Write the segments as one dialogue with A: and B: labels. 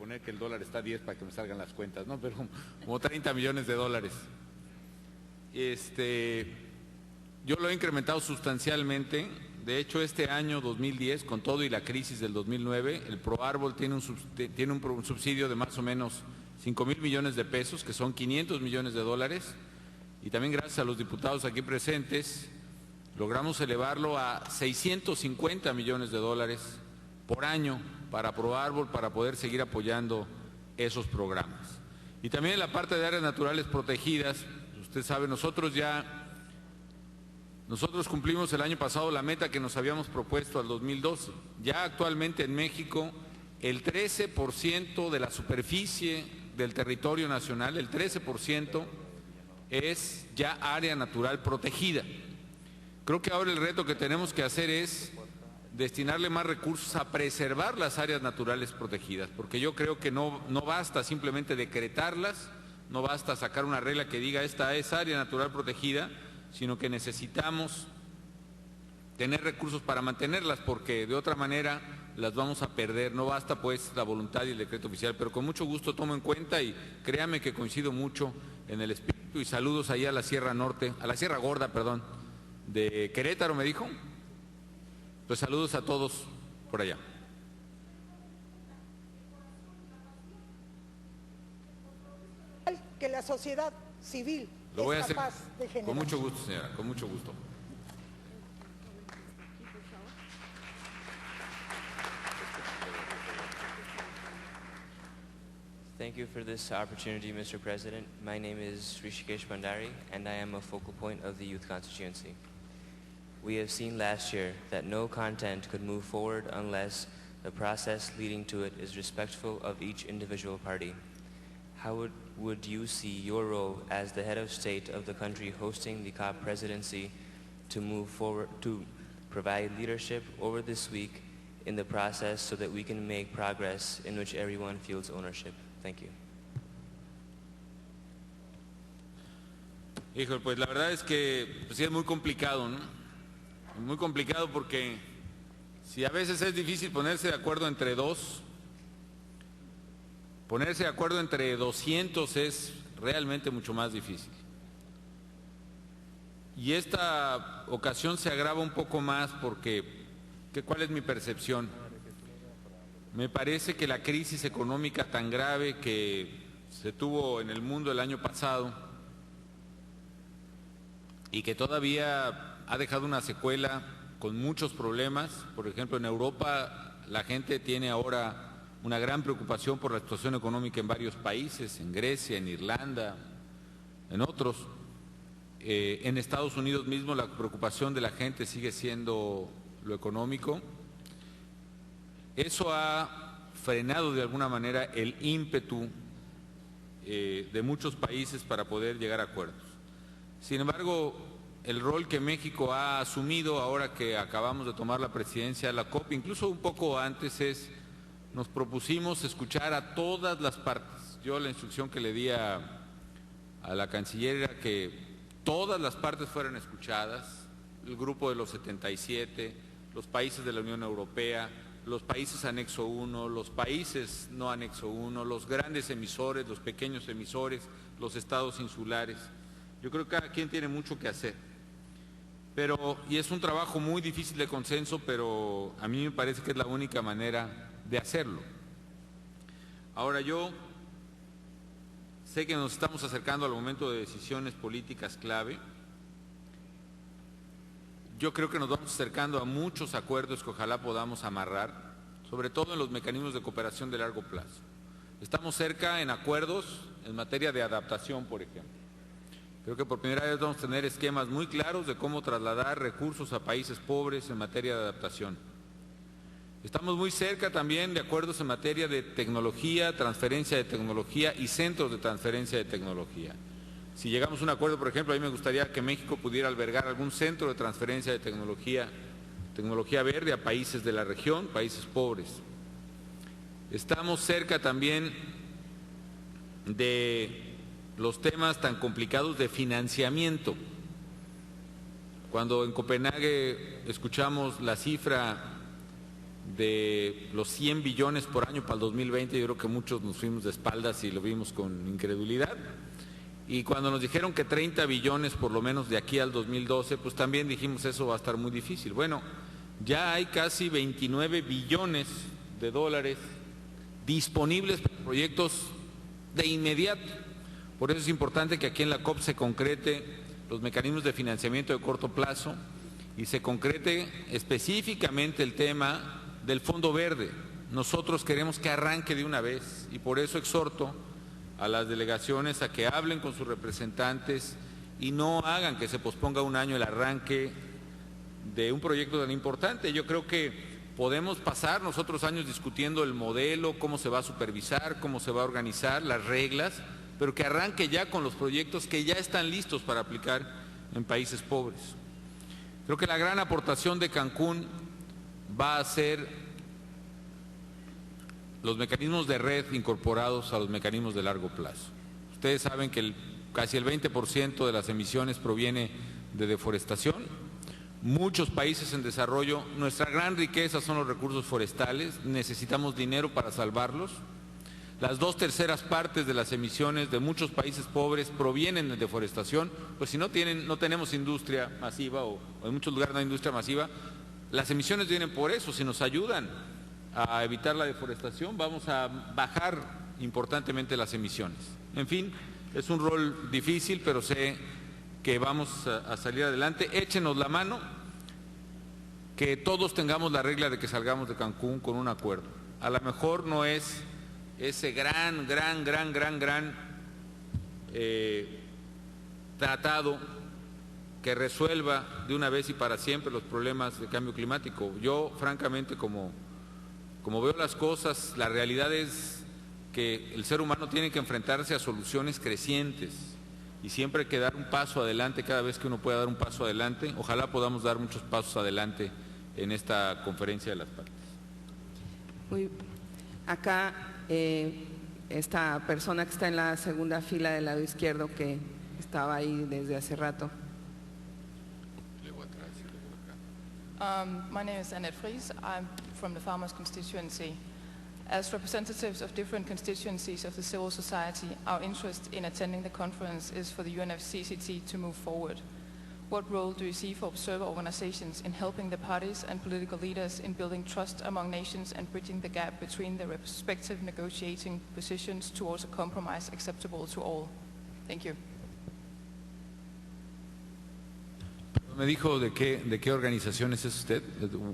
A: poner que el dólar está a 10 para que me salgan las cuentas, ¿no? Pero como 30 millones de dólares. Yo lo he incrementado sustancialmente. De hecho, este año 2010, con todo y la crisis del 2009, el ProArbol tiene un subsidio de más o menos 5,000 millones de pesos, que son 500 millones de dólares. Y también gracias a los diputados aquí presentes, logramos elevarlo a 650 millones de dólares por año para ProArbol, para poder seguir apoyando esos programas. Y también en la parte de áreas naturales protegidas, usted sabe, nosotros cumplimos el año pasado la meta que nos habíamos propuesto al 2012. Ya actualmente en México el 13% de la superficie del territorio nacional, el 13% es ya área natural protegida. Creo que ahora el reto que tenemos que hacer es destinarle más recursos a preservar las áreas naturales protegidas, porque yo creo que no basta simplemente decretarlas, no basta sacar una regla que diga esta es área natural protegida, sino que necesitamos tener recursos para mantenerlas, porque de otra manera las vamos a perder. No basta pues la voluntad y el decreto oficial, pero con mucho gusto tomo en cuenta y créame que coincido mucho en el espíritu. Y saludos ahí a la Sierra Norte, a la Sierra Gorda, perdón, de Querétaro, me dijo. Pues saludos a todos por allá.
B: Que la sociedad civil
A: lo voy a hacer
B: capaz de generar.
A: Con mucho gusto, señora, con mucho gusto.
C: Thank you for this opportunity, Mr. President. My name is Rishikesh Bandari, and I am a focal point of the youth constituency. We have seen last year that no content could move forward unless the process leading to it is respectful of each individual party. How would you see your role as the head of state of the country hosting the COP presidency to move forward, to provide leadership over this week in the process so that we can make progress in which everyone feels ownership? Thank you.
A: Hijo, pues la verdad es que pues, sí es muy complicado, ¿no? Muy complicado porque si a veces es difícil ponerse de acuerdo entre dos, ponerse de acuerdo entre 200 es realmente mucho más difícil. Y esta ocasión se agrava un poco más porque, ¿cuál es mi percepción? Me parece que la crisis económica tan grave que se tuvo en el mundo el año pasado y que todavía ha dejado una secuela con muchos problemas. Por ejemplo, en Europa la gente tiene ahora una gran preocupación por la situación económica en varios países, en Grecia, en Irlanda, en otros. En Estados Unidos mismo la preocupación de la gente sigue siendo lo económico. Eso ha frenado de alguna manera el ímpetu de muchos países para poder llegar a acuerdos. Sin embargo, el rol que México ha asumido ahora que acabamos de tomar la presidencia de la COP, incluso un poco antes, nos propusimos escuchar a todas las partes. Yo la instrucción que le di a la canciller era que todas las partes fueran escuchadas, el grupo de los 77, los países de la Unión Europea, los países anexo 1, los países no anexo 1, los grandes emisores, los pequeños emisores, los estados insulares. Yo creo que cada quien tiene mucho que hacer. Y es un trabajo muy difícil de consenso, pero a mí me parece que es la única manera de hacerlo. Ahora, yo sé que nos estamos acercando al momento de decisiones políticas clave. Yo creo que nos vamos acercando a muchos acuerdos que ojalá podamos amarrar, sobre todo en los mecanismos de cooperación de largo plazo. Estamos cerca en acuerdos en materia de adaptación, por ejemplo. Creo que por primera vez vamos a tener esquemas muy claros de cómo trasladar recursos a países pobres en materia de adaptación. Estamos muy cerca también de acuerdos en materia de tecnología, transferencia de tecnología y centros de transferencia de tecnología. Si llegamos a un acuerdo, por ejemplo, a mí me gustaría que México pudiera albergar algún centro de transferencia de tecnología verde a países de la región, países pobres. Estamos cerca también de los temas tan complicados de financiamiento. Cuando en Copenhague escuchamos la cifra de los 100 billones por año para el 2020, yo creo que muchos nos fuimos de espaldas y lo vimos con incredulidad. Y cuando nos dijeron que 30 billones por lo menos de aquí al 2012, pues también dijimos eso va a estar muy difícil. Bueno, ya hay casi 29 billones de dólares disponibles para proyectos de inmediato. Por eso es importante que aquí en la COP se concrete los mecanismos de financiamiento de corto plazo y se concrete específicamente el tema del Fondo Verde. Nosotros queremos que arranque de una vez y por eso exhorto a las delegaciones a que hablen con sus representantes y no hagan que se posponga un año el arranque de un proyecto tan importante. Yo creo que podemos pasar nosotros años discutiendo el modelo, cómo se va a supervisar, cómo se va a organizar, las reglas, pero que arranque ya con los proyectos que ya están listos para aplicar en países pobres. Creo que la gran aportación de Cancún va a ser los mecanismos de red incorporados a los mecanismos de largo plazo. Ustedes saben que casi el 20% de las emisiones proviene de deforestación. Muchos países en desarrollo, nuestra gran riqueza son los recursos forestales, necesitamos dinero para salvarlos. Las 2/3 partes de las emisiones de muchos países pobres provienen de deforestación, pues si no tenemos industria masiva o en muchos lugares no hay industria masiva, las emisiones vienen por eso. Si nos ayudan a evitar la deforestación, vamos a bajar importantemente las emisiones. En fin, es un rol difícil, pero sé que vamos a salir adelante. Échenos la mano, que todos tengamos la regla de que salgamos de Cancún con un acuerdo. A lo mejor no es ese gran tratado que resuelva de una vez y para siempre los problemas de cambio climático. Yo, francamente, como veo las cosas, la realidad es que el ser humano tiene que enfrentarse a soluciones crecientes y siempre hay que dar un paso adelante cada vez que uno pueda dar un paso adelante. Ojalá podamos dar muchos pasos adelante en esta conferencia de las partes.
D: Acá esta persona que está en la segunda fila del lado izquierdo, que estaba ahí desde hace rato.
E: My name is Annette Fries. I'm from the Farmers Constituency. As representatives of different constituencies of the civil society, our interest in attending the conference is for the UNFCCC to move forward. What role do you see for observer organizations in helping the parties and political leaders in building trust among nations and bridging the gap between their respective negotiating positions towards a compromise acceptable to all? Thank you.
A: Me dijo de qué organizaciones es usted.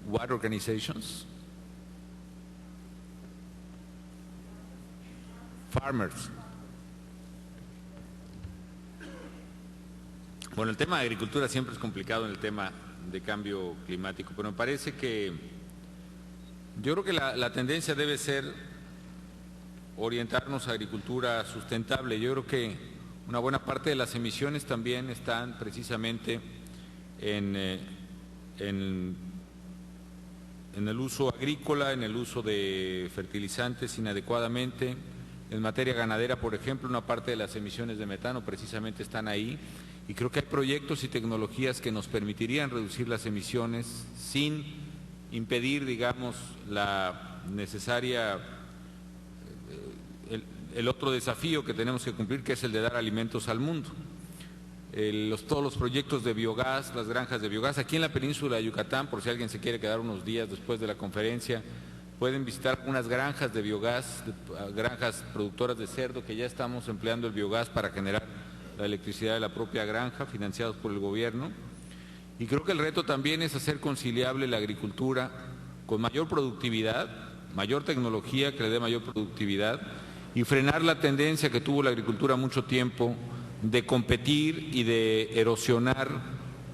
A: What organizations? Farmers. Bueno, el tema de agricultura siempre es complicado en el tema de cambio climático, pero me parece que yo creo que la tendencia debe ser orientarnos a agricultura sustentable. Yo creo que una buena parte de las emisiones también están precisamente en el uso agrícola, en el uso de fertilizantes inadecuadamente. En materia ganadera, por ejemplo, una parte de las emisiones de metano precisamente están ahí, y creo que hay proyectos y tecnologías que nos permitirían reducir las emisiones sin impedir, digamos, la necesaria, el otro desafío que tenemos que cumplir, que es el de dar alimentos al mundo. Todos los proyectos de biogás, las granjas de biogás, aquí en la península de Yucatán, por si alguien se quiere quedar unos días después de la conferencia, pueden visitar unas granjas de biogás, granjas productoras de cerdo, que ya estamos empleando el biogás para generar la electricidad de la propia granja, financiados por el gobierno. Y creo que el reto también es hacer conciliable la agricultura con mayor productividad, mayor tecnología que le dé mayor productividad, y frenar la tendencia que tuvo la agricultura mucho tiempo de competir y de erosionar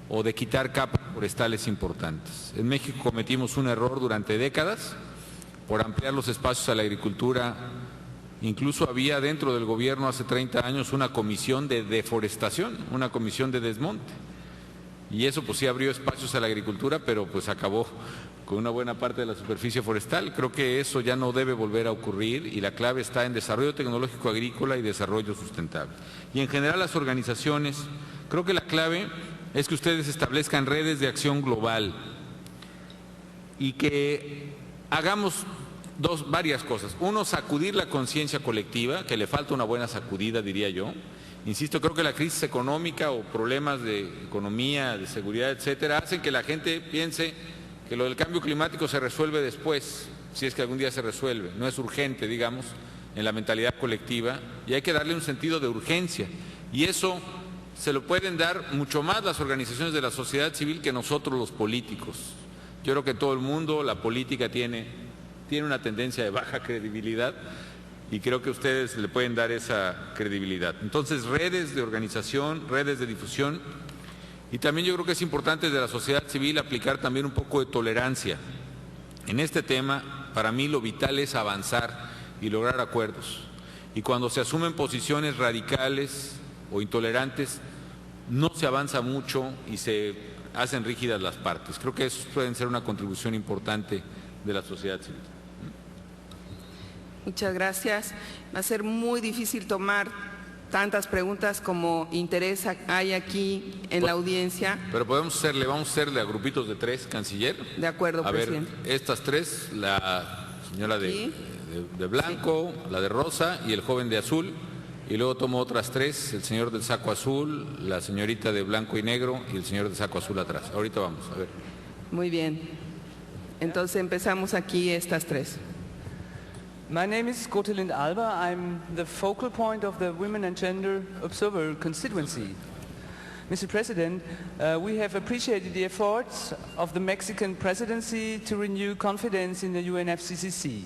A: o de quitar capas forestales importantes. En México cometimos un error durante décadas por ampliar los espacios a la agricultura. Incluso había dentro del gobierno hace 30 años una comisión de deforestación, una comisión de desmonte. Y eso pues sí abrió espacios a la agricultura, pero pues acabó con una buena parte de la superficie forestal. Creo que eso ya no debe volver a ocurrir y la clave está en desarrollo tecnológico agrícola y desarrollo sustentable. Y en general las organizaciones, creo que la clave es que ustedes establezcan redes de acción global y que hagamos varias cosas. Uno, sacudir la conciencia colectiva, que le falta una buena sacudida, diría yo. Insisto, creo que la crisis económica o problemas de economía, de seguridad, etcétera, hacen que la gente piense que lo del cambio climático se resuelve después, si es que algún día se resuelve. No es urgente, digamos, en la mentalidad colectiva, y hay que darle un sentido de urgencia. Y eso se lo pueden dar mucho más las organizaciones de la sociedad civil que nosotros los políticos. Yo creo que todo el mundo, la política tiene una tendencia de baja credibilidad, y creo que ustedes le pueden dar esa credibilidad. Entonces, redes de organización, redes de difusión, y también yo creo que es importante de la sociedad civil aplicar también un poco de tolerancia. En este tema, para mí lo vital es avanzar y lograr acuerdos. Y cuando se asumen posiciones radicales o intolerantes, no se avanza mucho y se hacen rígidas las partes. Creo que eso puede ser una contribución importante de la sociedad civil.
D: Muchas gracias. Va a ser muy difícil tomar tantas preguntas como interés hay aquí en la audiencia.
A: Pero vamos a hacerle a grupitos de 3, canciller.
D: De acuerdo, presidente.
A: A ver, estas 3, la señora de blanco, sí, la de rosa y el joven de azul. Y luego tomo otras 3, el señor del saco azul, la señorita de blanco y negro y el señor del saco azul atrás. Ahorita vamos, a ver.
D: Muy bien. Entonces empezamos aquí estas 3.
F: My name is Gotelind Alba. I'm the focal point of the Women and Gender Observer constituency. Mr. President, we have appreciated the efforts of the Mexican presidency to renew confidence in the UNFCCC.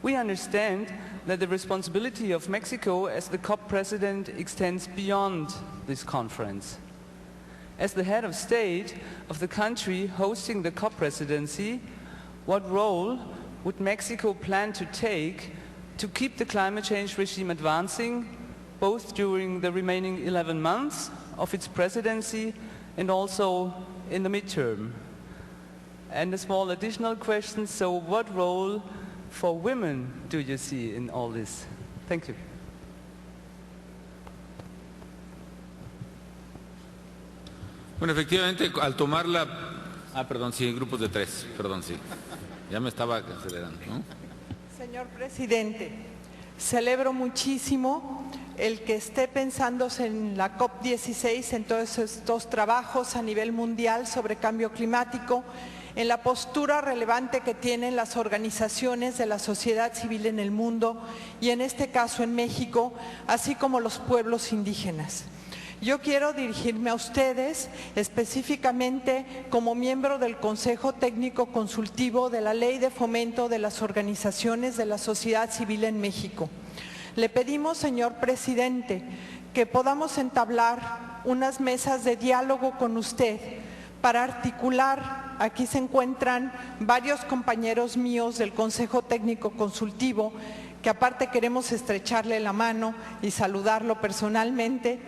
F: We understand that the responsibility of Mexico as the COP president extends beyond this conference. As the head of state of the country hosting the COP presidency, what role would Mexico plan to take to keep the climate change regime advancing, both during the remaining 11 months of its presidency and also in the midterm? And a small additional question, so what role for women do you see in all this? Thank you.
A: Bueno, efectivamente, al tomar la... perdón, sí, grupos de 3, perdón, sí. Ya me estaba acelerando, ¿no?
B: Señor presidente, celebro muchísimo el que esté pensándose en la COP16, en todos estos trabajos a nivel mundial sobre cambio climático, en la postura relevante que tienen las organizaciones de la sociedad civil en el mundo y en este caso en México, así como los pueblos indígenas. Yo quiero dirigirme a ustedes específicamente como miembro del Consejo Técnico Consultivo de la Ley de Fomento de las Organizaciones de la Sociedad Civil en México. Le pedimos, señor presidente, que podamos entablar unas mesas de diálogo con usted para articular, aquí se encuentran varios compañeros míos del Consejo Técnico Consultivo, que aparte queremos estrecharle la mano y saludarlo personalmente,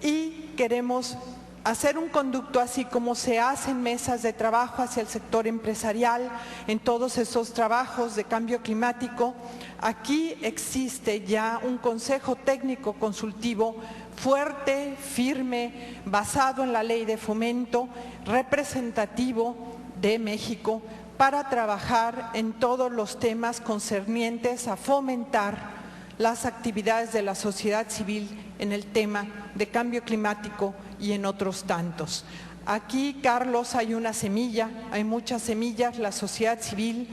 B: y queremos hacer un conducto así como se hacen mesas de trabajo hacia el sector empresarial en todos esos trabajos de cambio climático. Aquí existe ya un consejo técnico consultivo fuerte, firme, basado en la ley de fomento, representativo de México para trabajar en todos los temas concernientes a fomentar las actividades de la sociedad civil en el tema de cambio climático y en otros tantos. Aquí, Carlos, hay una semilla, hay muchas semillas, la sociedad civil,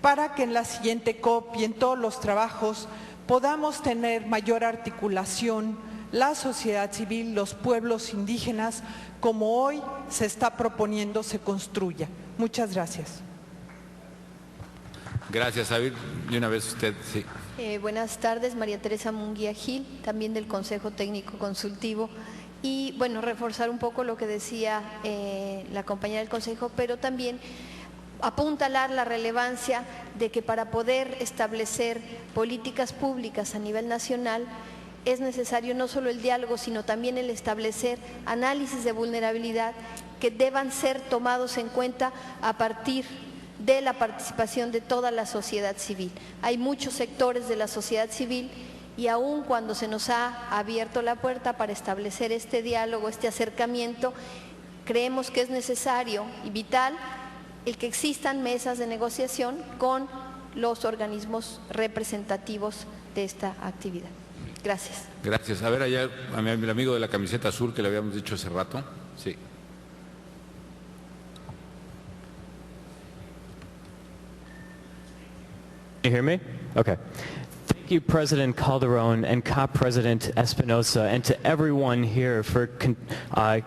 B: para que en la siguiente COP y en todos los trabajos podamos tener mayor articulación, la sociedad civil, los pueblos indígenas, como hoy se está proponiendo se construya. Muchas gracias.
A: Gracias, Javier. Y una vez usted, sí.
G: Buenas tardes, María Teresa Munguía Gil, también del Consejo Técnico Consultivo. Y bueno, reforzar un poco lo que decía la compañera del Consejo, pero también apuntalar la relevancia de que para poder establecer políticas públicas a nivel nacional es necesario no solo el diálogo, sino también el establecer análisis de vulnerabilidad que deban ser tomados en cuenta a partir de la participación de toda la sociedad civil. Hay muchos sectores de la sociedad civil y aun cuando se nos ha abierto la puerta para establecer este diálogo, este acercamiento, creemos que es necesario y vital el que existan mesas de negociación con los organismos representativos de esta actividad. Gracias.
A: Gracias. A ver allá a mi amigo de la camiseta azul que le habíamos dicho hace rato. Sí.
H: Can you hear me? Okay. Thank you, President Calderon and COP President Espinosa, and to everyone here for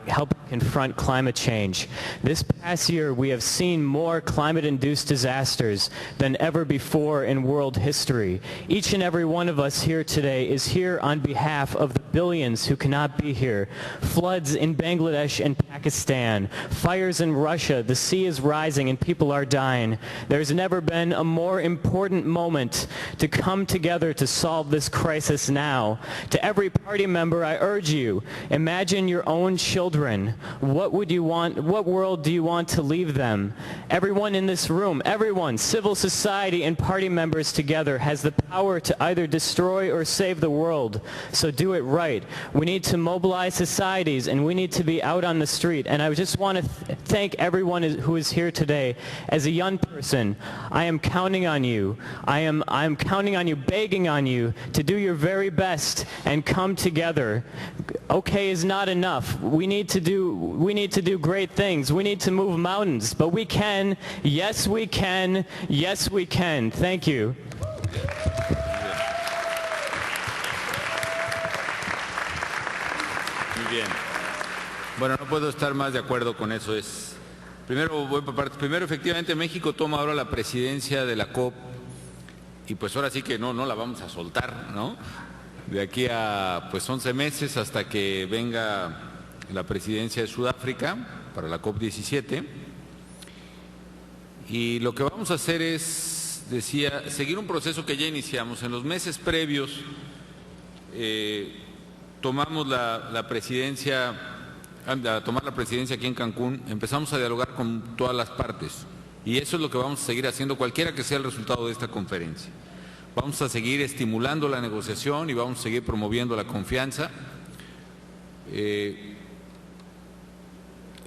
H: helping confront climate change. This past year, we have seen more climate-induced disasters than ever before in world history. Each and every one of us here today is here on behalf of the billions who cannot be here. Floods in Bangladesh and Pakistan, fires in Russia, the sea is rising and people are dying. There's never been a more important moment to come together to solve this crisis now. To every party member, I urge you, imagine your own children. What would you want, what world do you want to leave them? Everyone in this room, everyone, civil society and party members together has the power to either destroy or save the world. So do it right. We need to mobilize societies and we need to be out on the street. And I just want to thank everyone who is here today. As a young person, I am counting on you. I am counting on you, begging on you to do your very best and come together. Okay is not enough. We need to do great things. We need to move mountains, but we can. Yes, we can. Yes, we can. Thank you.
A: Muy bien. Bueno, no puedo estar más de acuerdo con eso. Primero, efectivamente, México toma ahora la presidencia de la COP y pues ahora sí que no la vamos a soltar, ¿no? De aquí a pues 11 meses hasta que venga la presidencia de Sudáfrica para la COP17. Y lo que vamos a hacer es, decía, seguir un proceso que ya iniciamos. En los meses previos tomamos la presidencia, a tomar la presidencia aquí en Cancún, empezamos a dialogar con todas las partes. Y eso es lo que vamos a seguir haciendo, cualquiera que sea el resultado de esta conferencia. Vamos a seguir estimulando la negociación y vamos a seguir promoviendo la confianza.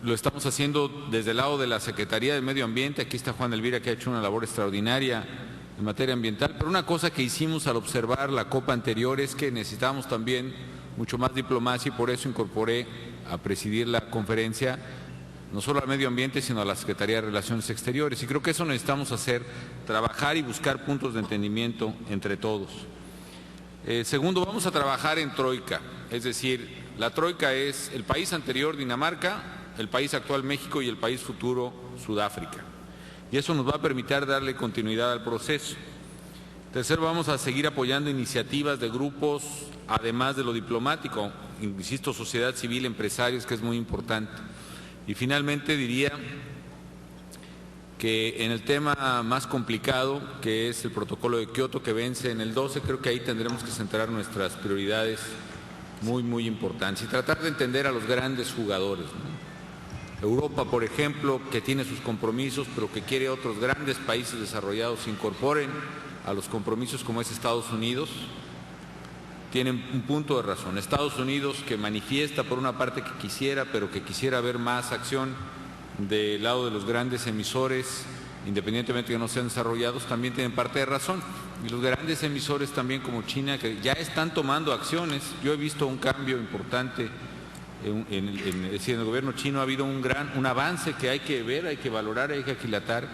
A: Lo estamos haciendo desde el lado de la Secretaría de Medio Ambiente. Aquí está Juan Elvira, que ha hecho una labor extraordinaria en materia ambiental. Pero una cosa que hicimos al observar la COP anterior es que necesitábamos también mucho más diplomacia y por eso incorporé a presidir la conferencia no solo al medio ambiente, sino a la Secretaría de Relaciones Exteriores. Y creo que eso necesitamos hacer, trabajar y buscar puntos de entendimiento entre todos. Segundo, vamos a trabajar en troika, es decir, la troika es el país anterior, Dinamarca, el país actual, México, y el país futuro, Sudáfrica. Y eso nos va a permitir darle continuidad al proceso. Tercero, vamos a seguir apoyando iniciativas de grupos, además de lo diplomático, insisto, sociedad civil, empresarios, que es muy importante. Y finalmente diría que en el tema más complicado, que es el protocolo de Kioto, que vence en el 12, creo que ahí tendremos que centrar nuestras prioridades muy importantes y tratar de entender a los grandes jugadores, ¿no? Europa, por ejemplo, que tiene sus compromisos, pero que quiere otros grandes países desarrollados se incorporen a los compromisos, como es Estados Unidos. Tienen un punto de razón. Estados Unidos, que manifiesta por una parte que quisiera, pero que quisiera ver más acción del lado de los grandes emisores, independientemente de que no sean desarrollados, también tienen parte de razón. Y los grandes emisores también, como China, que ya están tomando acciones. Yo he visto un cambio importante en el gobierno chino. Ha habido un avance que hay que ver, hay que valorar, hay que aquilatar.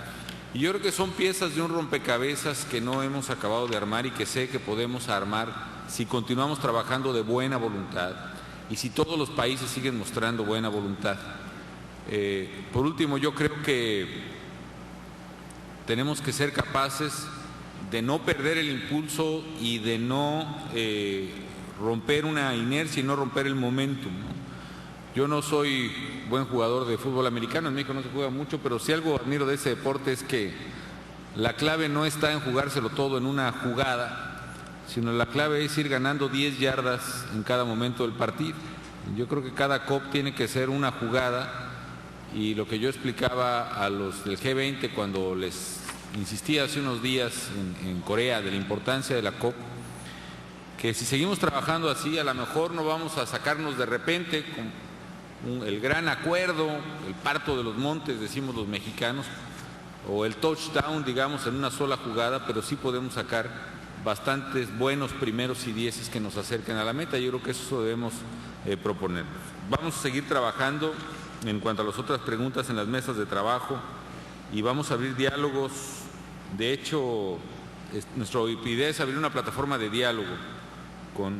A: Y yo creo que son piezas de un rompecabezas que no hemos acabado de armar y que sé que podemos armar si continuamos trabajando de buena voluntad y si todos los países siguen mostrando buena voluntad. Por último, yo creo que tenemos que ser capaces de no perder el impulso y de no romper una inercia y no romper el momentum, ¿no? Yo no soy buen jugador de fútbol americano, en México no se juega mucho, pero si algo admiro de ese deporte es que la clave no está en jugárselo todo en una jugada, sino la clave es ir ganando 10 yardas en cada momento del partido. Yo creo que cada COP tiene que ser una jugada, y lo que yo explicaba a los del G20 cuando les insistí hace unos días en Corea de la importancia de la COP, que si seguimos trabajando así, a lo mejor no vamos a sacarnos de repente con el gran acuerdo, el parto de los montes, decimos los mexicanos, o el touchdown, digamos, en una sola jugada, pero sí podemos sacar bastantes buenos primeros y dieces que nos acerquen a la meta. Yo creo que eso debemos proponernos. Vamos a seguir trabajando en cuanto a las otras preguntas en las mesas de trabajo y vamos a abrir diálogos. De hecho, nuestra idea es abrir una plataforma de diálogo,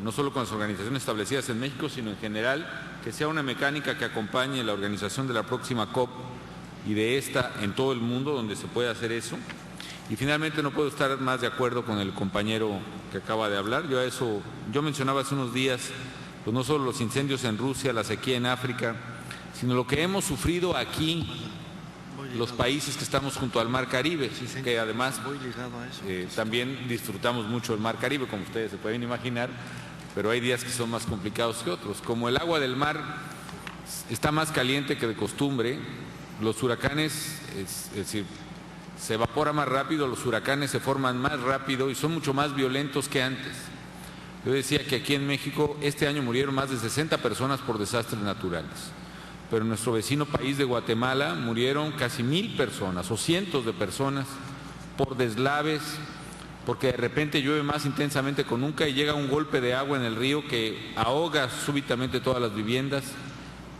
A: no solo con las organizaciones establecidas en México, sino en general, que sea una mecánica que acompañe la organización de la próxima COP y de esta en todo el mundo donde se puede hacer eso. Y finalmente no puedo estar más de acuerdo con el compañero que acaba de hablar. Yo mencionaba hace unos días, pues no solo los incendios en Rusia, la sequía en África, sino lo que hemos sufrido aquí, los países que estamos junto al Mar Caribe, que además también disfrutamos mucho del Mar Caribe, como ustedes se pueden imaginar, pero hay días que son más complicados que otros. Como el agua del mar está más caliente que de costumbre, los huracanes, es decir, se evapora más rápido, los huracanes se forman más rápido y son mucho más violentos que antes. Yo decía que aquí en México este año murieron más de 60 personas por desastres naturales, pero en nuestro vecino país de Guatemala murieron casi 1000 personas o cientos de personas por deslaves, porque de repente llueve más intensamente que nunca y llega un golpe de agua en el río que ahoga súbitamente todas las viviendas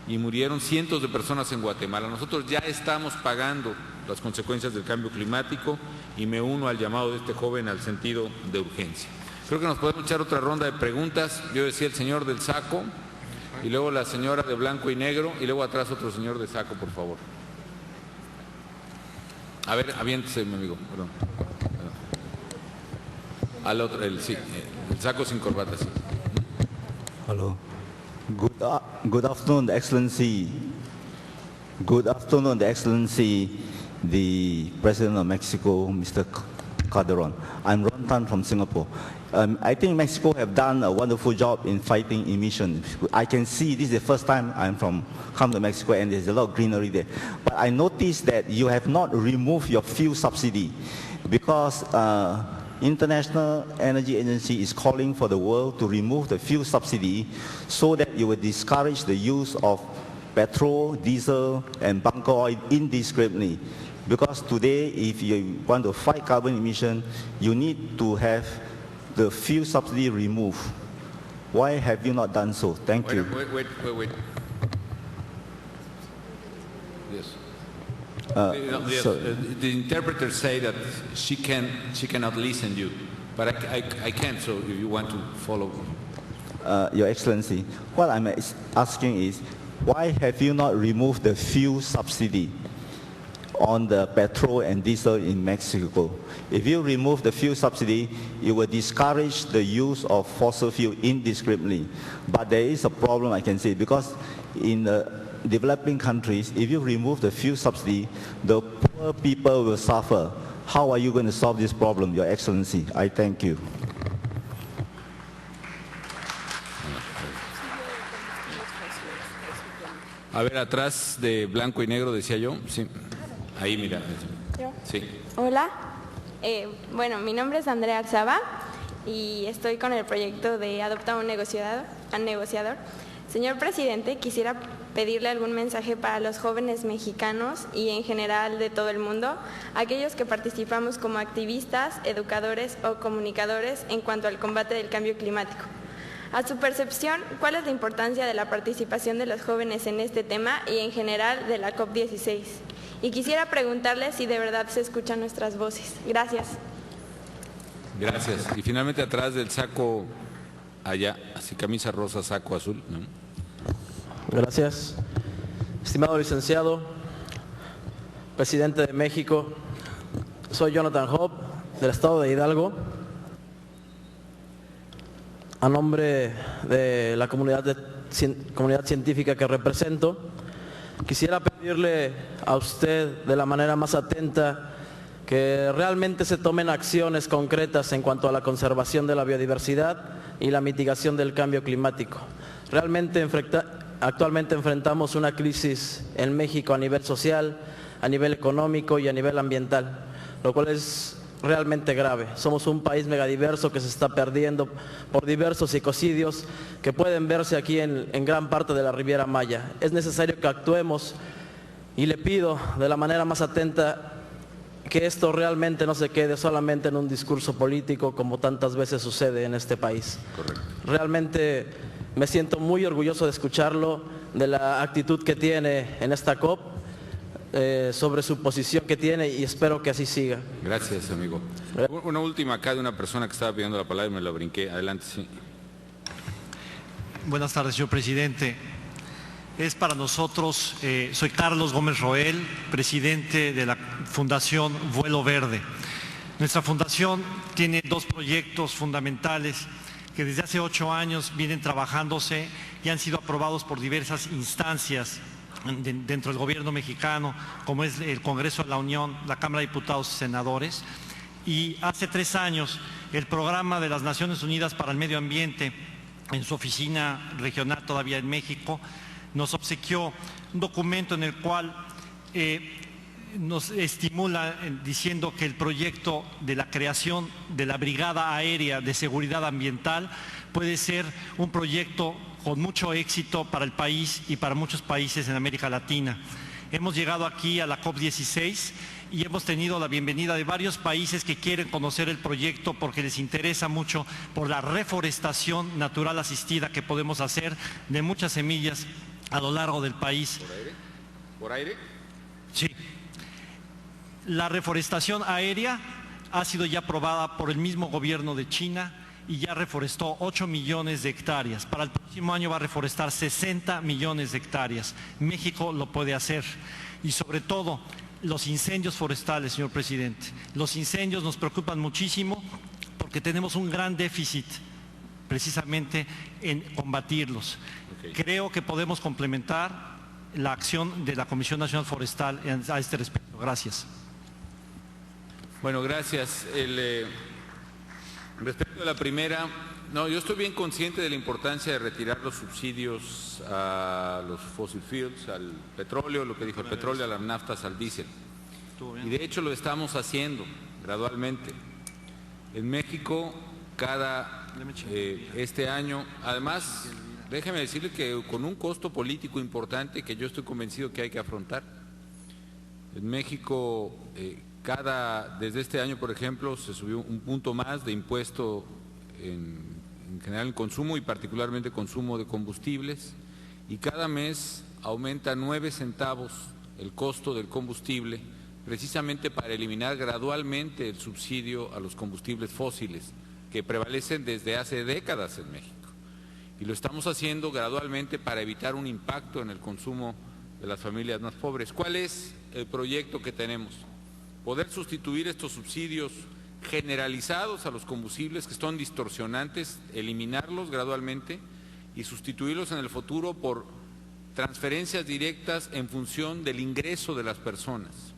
A: y murieron cientos de personas en Guatemala. Nosotros ya estamos pagando las consecuencias del cambio climático y me uno al llamado de este joven al sentido de urgencia. Creo que nos podemos echar otra ronda de preguntas. Yo decía el señor del saco y luego la señora de blanco y negro y luego atrás otro señor de saco, por favor. A ver, aviéntese, mi amigo. Perdón. Al otro, el saco sin corbata, sí.
I: Hello. Good afternoon, Excellency. Good afternoon, Excellency, the President of Mexico, Mr. Calderon. I'm Ron Tan from Singapore. I think Mexico have done a wonderful job in fighting emissions. I can see this is the first time come to Mexico and there's a lot of greenery there. But I noticed that you have not removed your fuel subsidy because International Energy Agency is calling for the world to remove the fuel subsidy so that you will discourage the use of petrol, diesel, and bunker oil indiscriminately. Because today, if you want to fight carbon emission, you need to have the fuel subsidy removed. Why have you not done so? Thank you.
A: Wait. Yes. Yes, the interpreters say that she cannot listen to you, but I can. So if you want to follow,
I: Your Excellency, what I'm asking is, why have you not removed the fuel subsidy on the petrol and diesel in Mexico? If you remove the fuel subsidy, it will discourage the use of fossil fuel indiscriminately. But there is a problem, I can say, because in the developing countries, if you remove the fuel subsidy, the poor people will suffer. How are you going to solve this problem, Your Excellency? I thank you.
A: A ver, atrás de blanco y negro, decía yo. Sí. Ahí, mira.
J: ¿Yo?
A: Sí.
J: Hola. Bueno, mi nombre es Andrea Alzaba y estoy con el proyecto de Adopta un negociador. Señor presidente, quisiera pedirle algún mensaje para los jóvenes mexicanos y en general de todo el mundo, aquellos que participamos como activistas, educadores o comunicadores en cuanto al combate del cambio climático. A su percepción, ¿cuál es la importancia de la participación de los jóvenes en este tema y en general de la COP16? Y quisiera preguntarle si de verdad se escuchan nuestras voces. Gracias.
A: Gracias. Y finalmente atrás del saco, allá, así camisa rosa, saco azul, ¿no?
K: Gracias. Estimado licenciado, presidente de México, soy Jonathan Hobb, del estado de Hidalgo. A nombre de la comunidad científica que represento, quisiera pedirle a usted de la manera más atenta que realmente se tomen acciones concretas en cuanto a la conservación de la biodiversidad y la mitigación del cambio climático. Realmente actualmente enfrentamos una crisis en México a nivel social, a nivel económico y a nivel ambiental, lo cual es realmente grave. Somos un país megadiverso que se está perdiendo por diversos ecocidios que pueden verse aquí en gran parte de la Riviera Maya. Es necesario que actuemos y le pido de la manera más atenta que esto realmente no se quede solamente en un discurso político como tantas veces sucede en este país.
A: Correcto.
K: Realmente me siento muy orgulloso de escucharlo, de la actitud que tiene en esta COP, sobre su posición que tiene, y espero que así siga.
A: Gracias, amigo. Una última acá de una persona que estaba pidiendo la palabra y me la brinqué. Adelante, sí.
L: Buenas tardes, señor presidente. Es para nosotros, soy Carlos Gómez Roel, presidente de la Fundación Vuelo Verde. Nuestra fundación tiene dos proyectos fundamentales que desde hace 8 años vienen trabajándose y han sido aprobados por diversas instancias dentro del gobierno mexicano, como es el Congreso de la Unión, la Cámara de Diputados y Senadores. Y hace 3 años el Programa de las Naciones Unidas para el Medio Ambiente, en su oficina regional todavía en México, nos obsequió un documento en el cual nos estimula diciendo que el proyecto de la creación de la Brigada Aérea de Seguridad Ambiental puede ser un proyecto con mucho éxito para el país y para muchos países en América Latina. Hemos llegado aquí a la COP16 y hemos tenido la bienvenida de varios países que quieren conocer el proyecto porque les interesa mucho por la reforestación natural asistida que podemos hacer de muchas semillas a lo largo del país.
A: ¿Por aire? ¿Por aire?
L: Sí. La reforestación aérea ha sido ya aprobada por el mismo gobierno de China y ya reforestó 8 millones de hectáreas. Para el próximo año va a reforestar 60 millones de hectáreas. México lo puede hacer. Y sobre todo, los incendios forestales, señor presidente. Los incendios nos preocupan muchísimo porque tenemos un gran déficit precisamente en combatirlos. Creo que podemos complementar la acción de la Comisión Nacional Forestal a este respecto. Gracias.
A: Bueno, gracias. Respecto a la primera, no, yo estoy bien consciente de la importancia de retirar los subsidios a los fossil fuels, al petróleo, lo que dijo el petróleo, a las naftas, al diésel. Y de hecho lo estamos haciendo gradualmente. En México, este año, además, déjeme decirle que con un costo político importante que yo estoy convencido que hay que afrontar. En México, desde este año, por ejemplo, se subió un punto más de impuesto en general en consumo y particularmente consumo de combustibles, y cada mes aumenta 9 centavos el costo del combustible, precisamente para eliminar gradualmente el subsidio a los combustibles fósiles que prevalecen desde hace décadas en México. Y lo estamos haciendo gradualmente para evitar un impacto en el consumo de las familias más pobres. ¿Cuál es el proyecto que tenemos? Poder sustituir estos subsidios generalizados a los combustibles que son distorsionantes, eliminarlos gradualmente y sustituirlos en el futuro por transferencias directas en función del ingreso de las personas.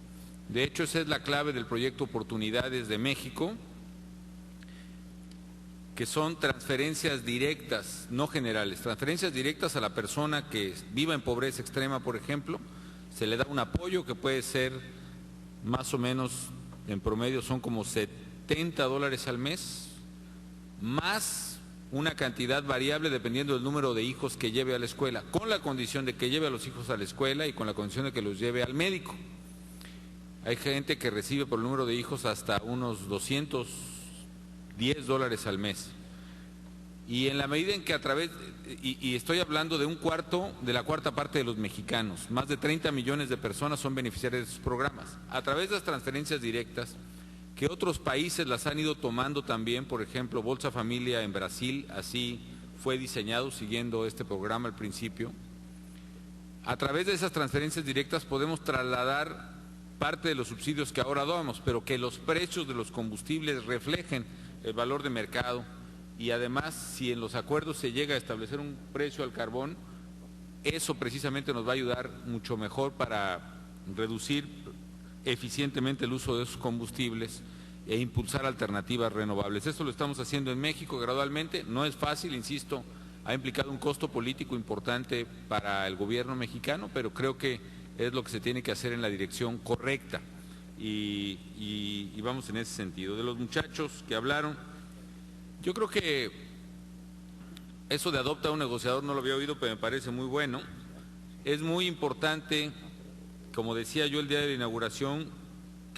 A: De hecho, esa es la clave del proyecto Oportunidades de México, que son transferencias directas, no generales, transferencias directas a la persona que viva en pobreza extrema, por ejemplo. Se le da un apoyo que puede ser más o menos, en promedio son como $70 al mes, más una cantidad variable dependiendo del número de hijos que lleve a la escuela, con la condición de que lleve a los hijos a la escuela y con la condición de que los lleve al médico. Hay gente que recibe por el número de hijos hasta unos $210 al mes. Y en la medida en que y estoy hablando de la cuarta parte de los mexicanos, más de 30 millones de personas son beneficiarias de estos programas. A través de las transferencias directas, que otros países las han ido tomando también, por ejemplo, Bolsa Familia en Brasil, así fue diseñado siguiendo este programa al principio. A través de esas transferencias directas podemos trasladar parte de los subsidios que ahora damos, pero que los precios de los combustibles reflejen el valor de mercado. Y además, si en los acuerdos se llega a establecer un precio al carbón, eso precisamente nos va a ayudar mucho mejor para reducir eficientemente el uso de esos combustibles e impulsar alternativas renovables. Eso lo estamos haciendo en México gradualmente. No es fácil, insisto, ha implicado un costo político importante para el gobierno mexicano, pero creo que es lo que se tiene que hacer en la dirección correcta. Y vamos en ese sentido. De los muchachos que hablaron, yo creo que eso de adopta a un negociador no lo había oído, pero me parece muy bueno. Es muy importante, como decía yo el día de la inauguración,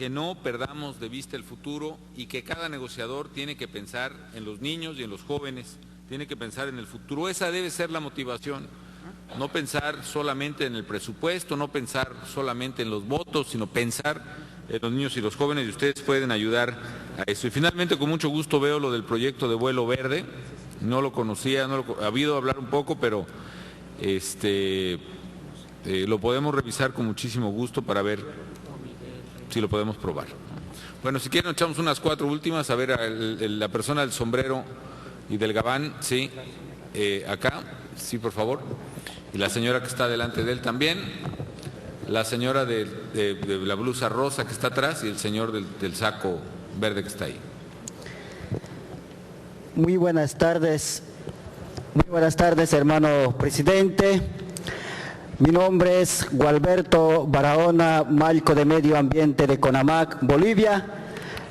A: que no perdamos de vista el futuro y que cada negociador tiene que pensar en los niños y en los jóvenes, tiene que pensar en el futuro. Esa debe ser la motivación, no pensar solamente en el presupuesto, no pensar solamente en los votos, sino pensar en los niños y los jóvenes, y ustedes pueden ayudar a eso. Y finalmente, con mucho gusto veo lo del proyecto de vuelo verde, no lo conocía, ha habido hablar un poco, pero lo podemos revisar con muchísimo gusto para ver si lo podemos probar. Bueno, si quieren echamos unas 4 últimas, a ver a la persona del sombrero y del gabán, sí, acá, sí, por favor, y la señora que está delante de él también, la señora de la blusa rosa que está atrás y el señor del saco verde que está ahí.
M: Muy buenas tardes, hermano presidente. Mi nombre es Gualberto Barahona Malco, de Medio Ambiente de Conamac, Bolivia.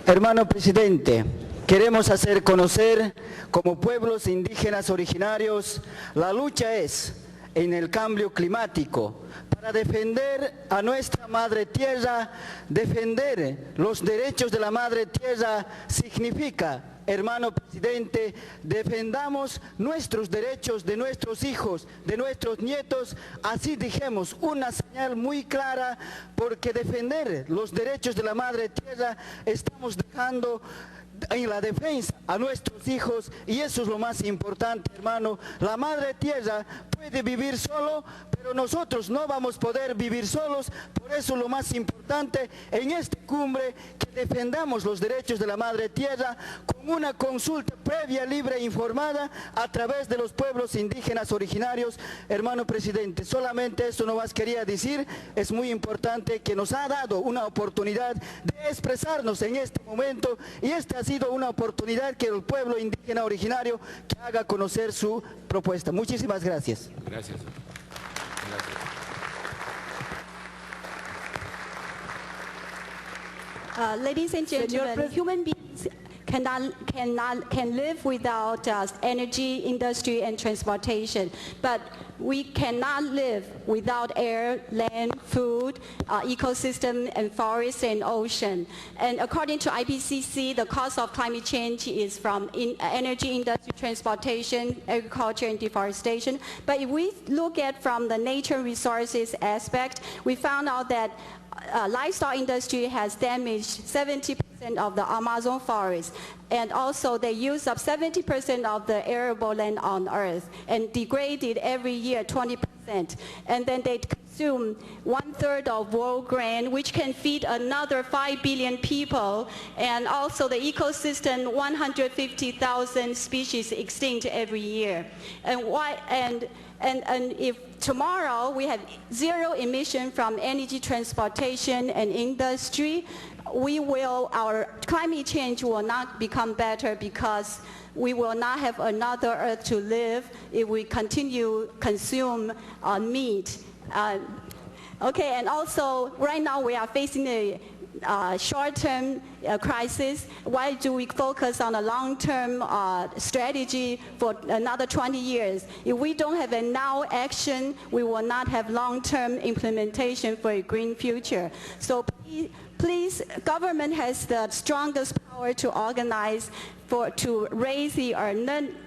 M: Hermano presidente, queremos hacer conocer como pueblos indígenas originarios, la lucha es en el cambio climático para defender a nuestra madre tierra. Defender los derechos de la madre tierra significa, hermano presidente, defendamos nuestros derechos de nuestros hijos, de nuestros nietos. Así dijimos, una señal muy clara, porque defender los derechos de la madre tierra estamos dejando en la defensa a nuestros hijos, y eso es lo más importante, hermano. La madre tierra puede vivir solo, pero nosotros no vamos a poder vivir solos. Por eso lo más importante en esta cumbre, que defendamos los derechos de la madre tierra con una consulta previa, libre e informada a través de los pueblos indígenas originarios. Hermano presidente, solamente eso nomás quería decir. Es muy importante que nos ha dado una oportunidad de expresarnos en este momento, y esta ha sido una oportunidad que el pueblo indígena originario que haga conocer su propuesta. Muchísimas gracias.
A: Gracias.
N: Ladies and gentlemen, human beings can live without energy, industry, and transportation, but we cannot live without air, land, food, ecosystem, and forest and ocean. And according to IPCC, the cause of climate change is from energy, industry, transportation, agriculture, and deforestation. But if we look at from the nature resources aspect, we found out that livestock industry has damaged 70% of the Amazon forest, and also they use up 70% of the arable land on earth and degraded every year 20%. And then they consume 1/3 of world grain, which can feed another 5 billion people, and also the ecosystem, 150,000 species extinct every year. And if tomorrow we have zero emission from energy, transportation, and industry, our climate change will not become better, because we will not have another earth to live if we continue consume meat. Okay, and also right now we are facing a short-term crisis. Why do we focus on a long-term strategy for another 20 years? If we don't have a now action, we will not have long-term implementation for a green future. So please, government has the strongest power to organize to raise the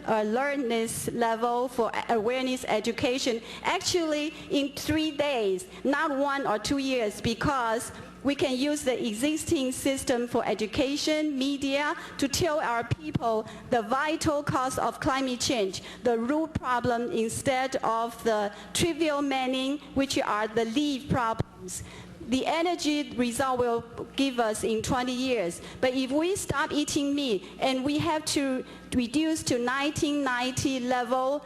N: awareness level for awareness education. Actually, in 3 days, not 1 or 2 years, because we can use the existing system for education, media, to tell our people the vital cause of climate change, the root problem, instead of the trivial meaning, which are the leaf problems. The energy result will give us in 20 years. But if we stop eating meat, and we have to reduce to 1990 level,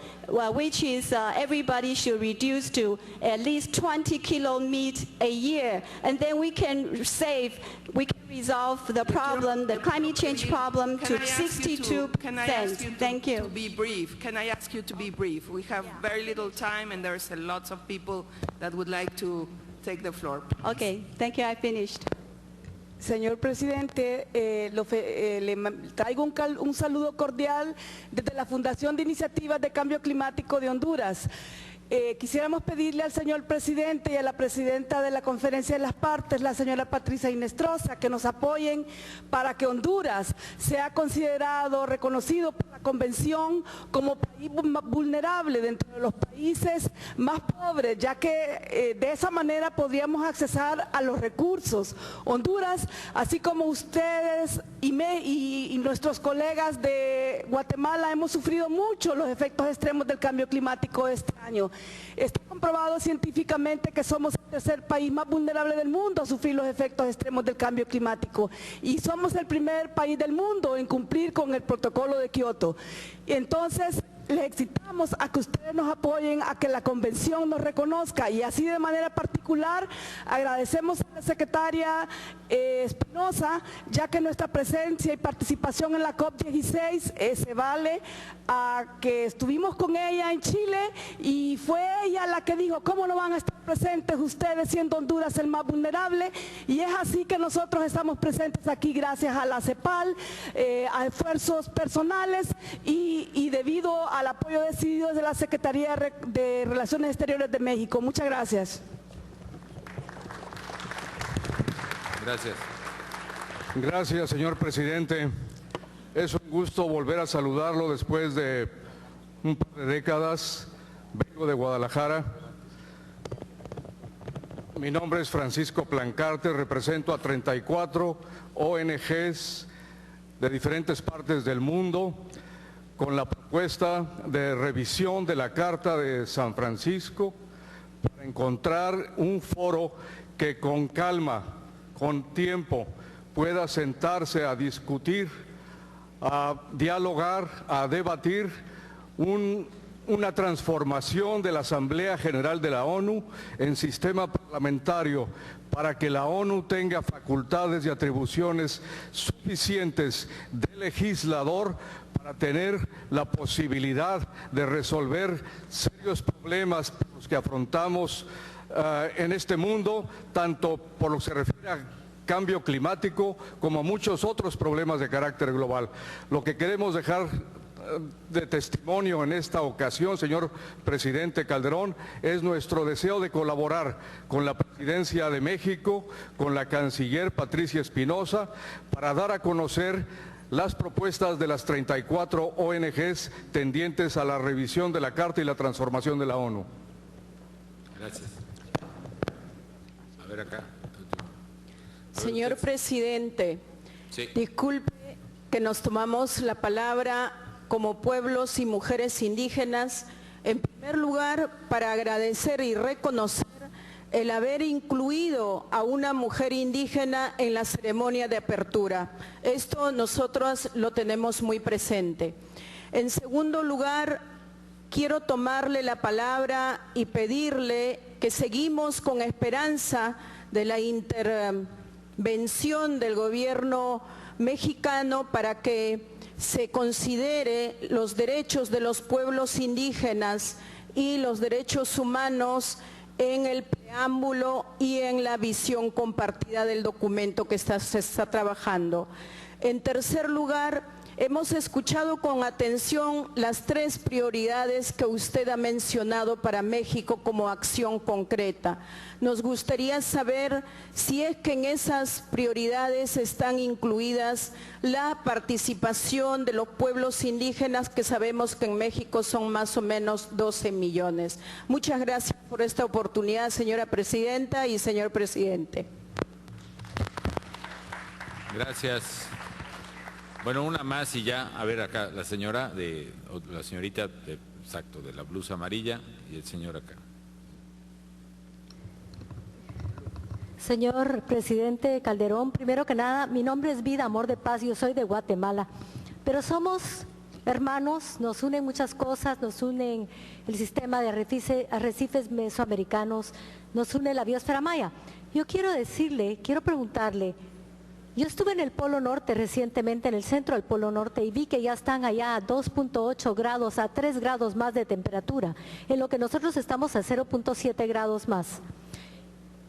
N: which is everybody should reduce to at least 20 kilo meat a year, and then we can resolve the problem, the climate change problem, to 62%. Thank you.
D: To be brief. Can I ask you to be brief? We have very little time, and there's lots of people that would like to take the floor.
N: Okay, thank you, I finished.
O: Señor presidente, le traigo un saludo cordial desde la Fundación de Iniciativas de Cambio Climático de Honduras. Quisiéramos pedirle al señor presidente y a la presidenta de la Conferencia de las Partes, la señora Patricia Inestrosa, que nos apoyen para que Honduras sea considerado, reconocido por la Convención como país vulnerable dentro de los países más pobres, ya que de esa manera podríamos accesar a los recursos. Honduras, así como ustedes y nuestros colegas de Guatemala, hemos sufrido mucho los efectos extremos del cambio climático de este año. Está comprobado científicamente que somos el tercer país más vulnerable del mundo a sufrir los efectos extremos del cambio climático y somos el primer país del mundo en cumplir con el protocolo de Kioto. Entonces, les excitamos a que ustedes nos apoyen, a que la convención nos reconozca, y así de manera particular agradecemos a la secretaria Espinosa, ya que nuestra presencia y participación en la COP16 se vale a que estuvimos con ella en Chile y fue ella la que dijo, ¿cómo no van a estar presentes ustedes siendo Honduras el más vulnerable? Y es así que nosotros estamos presentes aquí gracias a la CEPAL, a esfuerzos personales y debido al apoyo decidido de la Secretaría de Relaciones Exteriores de México. Muchas gracias.
A: Gracias.
P: Gracias, señor presidente. Es un gusto volver a saludarlo después de un par de décadas. Vengo de Guadalajara. Mi nombre es Francisco Plancarte, represento a 34 ONGs de diferentes partes del mundo con la propuesta de revisión de la Carta de San Francisco para encontrar un foro que con calma, con tiempo, pueda sentarse a discutir, a dialogar, a debatir una transformación de la Asamblea General de la ONU en sistema parlamentario para que la ONU tenga facultades y atribuciones suficientes de legislador para tener la posibilidad de resolver serios problemas por los que afrontamos en este mundo, tanto por lo que se refiere a cambio climático como a muchos otros problemas de carácter global. Lo que queremos dejar de testimonio en esta ocasión, señor presidente Calderón, es nuestro deseo de colaborar con la Presidencia de México, con la canciller Patricia Espinosa, para dar a conocer las propuestas de las 34 ONGs tendientes a la revisión de la Carta y la transformación de la ONU.
A: Gracias. A ver acá.
Q: Señor presidente, sí. Disculpe que nos tomamos la palabra como pueblos y mujeres indígenas, en primer lugar para agradecer y reconocer el haber incluido a una mujer indígena en la ceremonia de apertura. Esto nosotros lo tenemos muy presente. En segundo lugar, quiero tomarle la palabra y pedirle que seguimos con esperanza de la intervención del gobierno mexicano para que se considere los derechos de los pueblos indígenas y los derechos humanos en el preámbulo y en la visión compartida del documento que se está trabajando. En tercer lugar, hemos escuchado con atención las 3 prioridades que usted ha mencionado para México como acción concreta. Nos gustaría saber si es que en esas prioridades están incluidas la participación de los pueblos indígenas, que sabemos que en México son más o menos 12 millones. Muchas gracias por esta oportunidad, señora presidenta y señor presidente.
A: Gracias. Bueno, una más y ya, a ver acá, la señorita exacto, de la blusa amarilla y el señor acá.
R: Señor presidente Calderón, primero que nada, mi nombre es Vida Amor de Paz, yo soy de Guatemala, pero somos hermanos, nos unen muchas cosas, nos unen el sistema de arrecifes mesoamericanos, nos une la biosfera maya. Yo quiero preguntarle, yo estuve en el Polo Norte recientemente, en el centro del Polo Norte, y vi que ya están allá a 2.8 grados, a 3 grados más de temperatura, en lo que nosotros estamos a 0.7 grados más.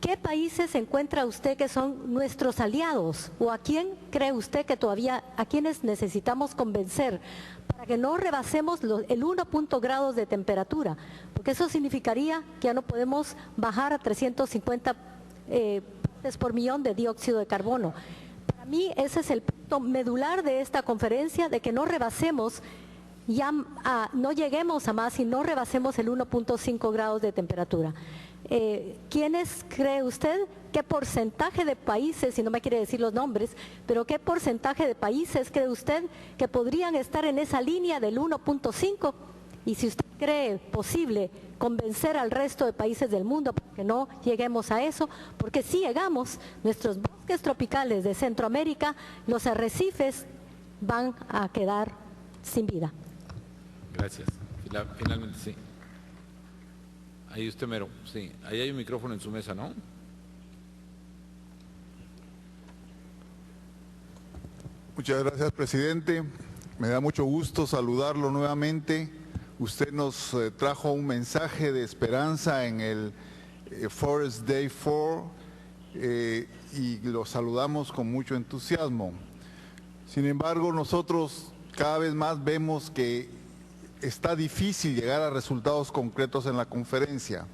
R: ¿Qué qué países encuentra usted que son nuestros aliados? ¿O a quién cree usted que todavía, a quienes necesitamos convencer para que no rebasemos el 1 grados de temperatura? Porque eso significaría que ya no podemos bajar a 350 partes por millón de dióxido de carbono. Para mí ese es el punto medular de esta conferencia, de que no rebasemos, no lleguemos a más y no rebasemos el 1.5 grados de temperatura. ¿Quiénes cree usted, qué porcentaje de países, si no me quiere decir los nombres, pero qué porcentaje de países cree usted que podrían estar en esa línea del 1.5? Y si usted cree posible convencer al resto de países del mundo para que no lleguemos a eso, porque si llegamos, nuestros bosques tropicales de Centroamérica, los arrecifes van a quedar sin vida.
A: Gracias. Finalmente, sí. Ahí usted mero, sí. Ahí hay un micrófono en su mesa, ¿no?
S: Muchas gracias, presidente. Me da mucho gusto saludarlo nuevamente. Usted nos trajo un mensaje de esperanza en el Forest Day 4 y lo saludamos con mucho entusiasmo. Sin embargo, nosotros cada vez más vemos que está difícil llegar a resultados concretos en la conferencia.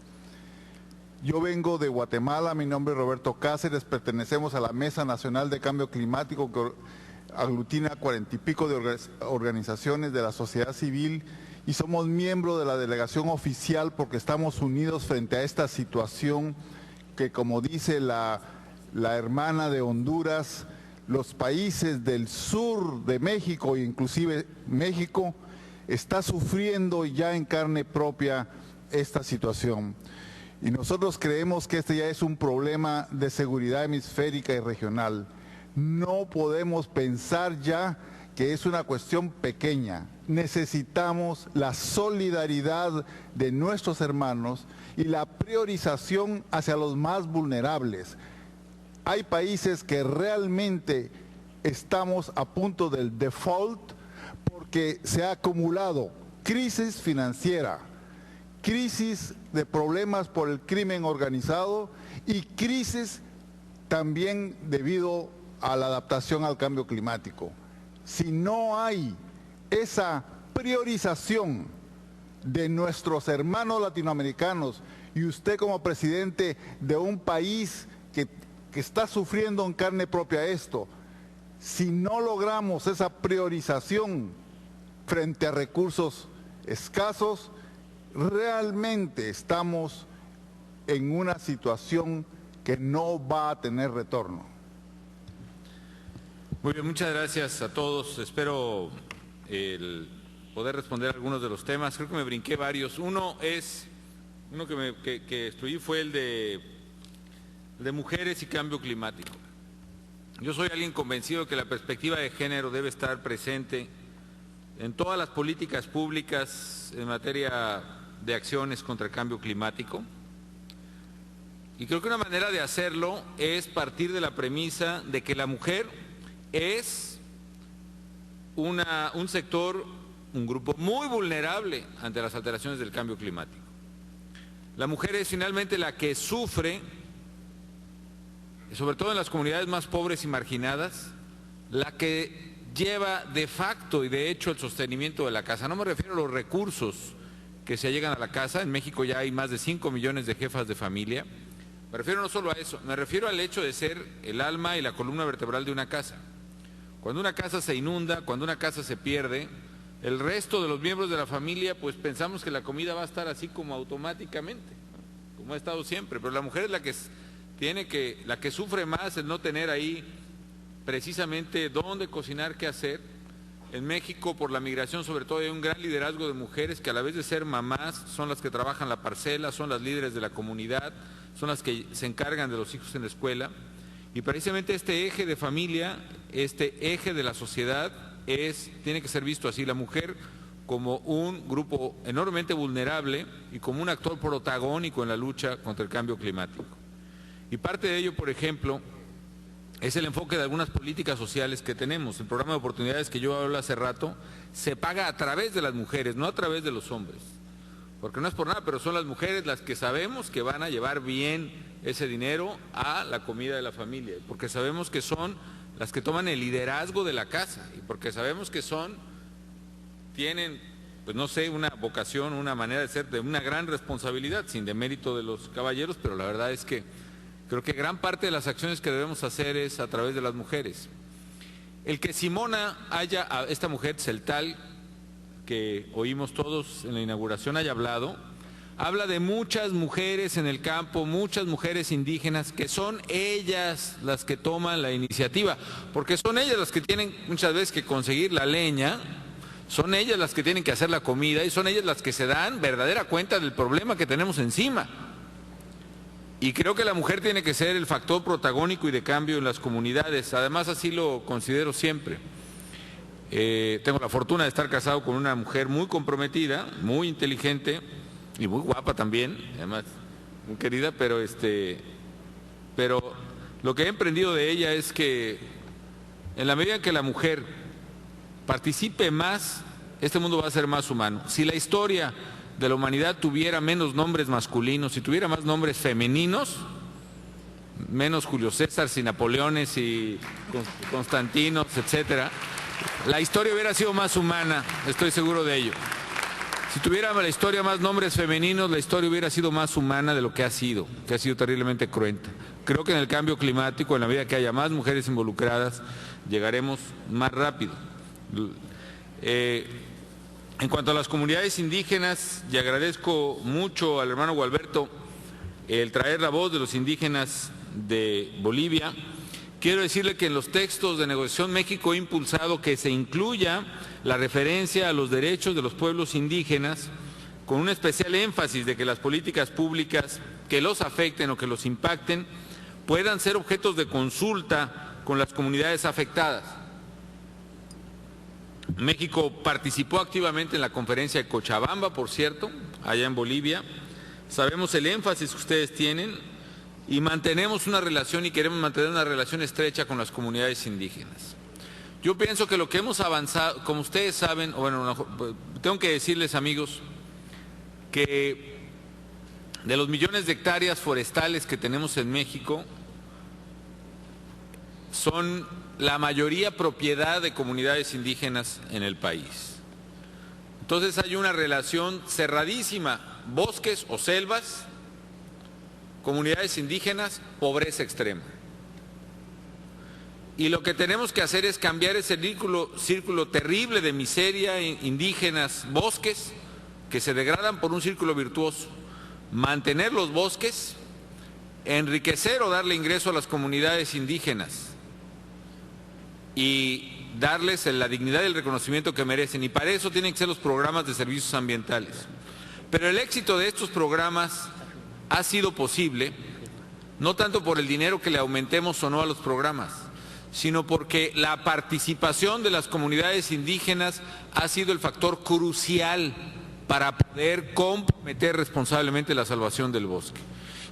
S: Yo vengo de Guatemala, mi nombre es Roberto Cáceres, pertenecemos a la Mesa Nacional de Cambio Climático que aglutina 40 y pico de organizaciones de la sociedad civil y somos miembros de la delegación oficial porque estamos unidos frente a esta situación que, como dice la hermana de Honduras, los países del sur de México e inclusive México está sufriendo ya en carne propia esta situación. Y nosotros creemos que este ya es un problema de seguridad hemisférica y regional. No podemos pensar ya que es una cuestión pequeña. Necesitamos la solidaridad de nuestros hermanos y la priorización hacia los más vulnerables. Hay países que realmente estamos a punto del default porque se ha acumulado crisis financiera, crisis de problemas por el crimen organizado y crisis también debido a la adaptación al cambio climático. Si no hay esa priorización de nuestros hermanos latinoamericanos y usted como presidente de un país que está sufriendo en carne propia esto, si no logramos esa priorización frente a recursos escasos, realmente estamos en una situación que no va a tener retorno.
A: Muy bien, muchas gracias a todos. Espero poder responder algunos de los temas. Creo que me brinqué varios. Uno que estudié fue el de mujeres y cambio climático. Yo soy alguien convencido de que la perspectiva de género debe estar presente en todas las políticas públicas en materia de acciones contra el cambio climático. Y creo que una manera de hacerlo es partir de la premisa de que la mujer es un sector, un grupo muy vulnerable ante las alteraciones del cambio climático. La mujer es finalmente la que sufre, sobre todo en las comunidades más pobres y marginadas, la que lleva de facto y de hecho el sostenimiento de la casa. No me refiero a los recursos que se llegan a la casa. En México ya hay más de 5 millones de jefas de familia. Me refiero no solo a eso, me refiero al hecho de ser el alma y la columna vertebral de una casa. Cuando una casa se inunda, cuando una casa se pierde, el resto de los miembros de la familia pues pensamos que la comida va a estar así como automáticamente, ¿no? Como ha estado siempre, pero la mujer es la que sufre más el no tener ahí precisamente dónde cocinar, qué hacer. En México, por la migración sobre todo, hay un gran liderazgo de mujeres que a la vez de ser mamás son las que trabajan la parcela, son las líderes de la comunidad, son las que se encargan de los hijos en la escuela. Y precisamente este eje de familia, este eje de la sociedad tiene que ser visto así, la mujer como un grupo enormemente vulnerable y como un actor protagónico en la lucha contra el cambio climático. Y parte de ello, por ejemplo, es el enfoque de algunas políticas sociales que tenemos. El programa de oportunidades que yo hablé hace rato se paga a través de las mujeres, no a través de los hombres. porque no es por nada, pero son las mujeres las que sabemos que van a llevar bien ese dinero a la comida de la familia, porque sabemos que son las que toman el liderazgo de la casa y porque sabemos que tienen, pues no sé, una vocación, una manera de ser de una gran responsabilidad, sin demérito de los caballeros, pero la verdad es que creo que gran parte de las acciones que debemos hacer es a través de las mujeres. El que Simona esta mujer Celtal, que oímos todos en la inauguración, haya hablado, habla de muchas mujeres en el campo, muchas mujeres indígenas, que son ellas las que toman la iniciativa, porque son ellas las que tienen muchas veces que conseguir la leña, son ellas las que tienen que hacer la comida y son ellas las que se dan verdadera cuenta del problema que tenemos encima. Y creo que la mujer tiene que ser el factor protagónico y de cambio en las comunidades, además así lo considero siempre. Tengo la fortuna de estar casado con una mujer muy comprometida, muy inteligente y muy guapa también, además muy querida, pero lo que he emprendido de ella es que en la medida en que la mujer participe más, este mundo va a ser más humano. Si la historia de la humanidad tuviera menos nombres masculinos, si tuviera más nombres femeninos, menos Julio César y Napoleones y Constantinos, etcétera, la historia hubiera sido más humana, estoy seguro de ello. Si tuviera la historia más nombres femeninos, la historia hubiera sido más humana de lo que ha sido terriblemente cruenta. Creo que en el cambio climático, en la medida que haya más mujeres involucradas, llegaremos más rápido. En cuanto a las comunidades indígenas, y agradezco mucho al hermano Gualberto el traer la voz de los indígenas de Bolivia. Quiero decirle que en los textos de negociación México ha impulsado que se incluya la referencia a los derechos de los pueblos indígenas, con un especial énfasis de que las políticas públicas que los afecten o que los impacten puedan ser objetos de consulta con las comunidades afectadas. México participó activamente en la conferencia de Cochabamba, por cierto, allá en Bolivia. Sabemos el énfasis que ustedes tienen y mantenemos una relación y queremos mantener una relación estrecha con las comunidades indígenas. Yo pienso que lo que hemos avanzado, como ustedes saben, tengo que decirles, amigos, que de los millones de hectáreas forestales que tenemos en México, son la mayoría propiedad de comunidades indígenas en el país. Entonces hay una relación cerradísima, bosques o selvas, comunidades indígenas, pobreza extrema. Y lo que tenemos que hacer es cambiar ese círculo terrible de miseria, indígenas, bosques, que se degradan por un círculo virtuoso. Mantener los bosques, enriquecer o darle ingreso a las comunidades indígenas y darles la dignidad y el reconocimiento que merecen. Y para eso tienen que ser los programas de servicios ambientales. Pero el éxito de estos programas ha sido posible, no tanto por el dinero que le aumentemos o no a los programas, sino porque la participación de las comunidades indígenas ha sido el factor crucial para poder comprometer responsablemente la salvación del bosque.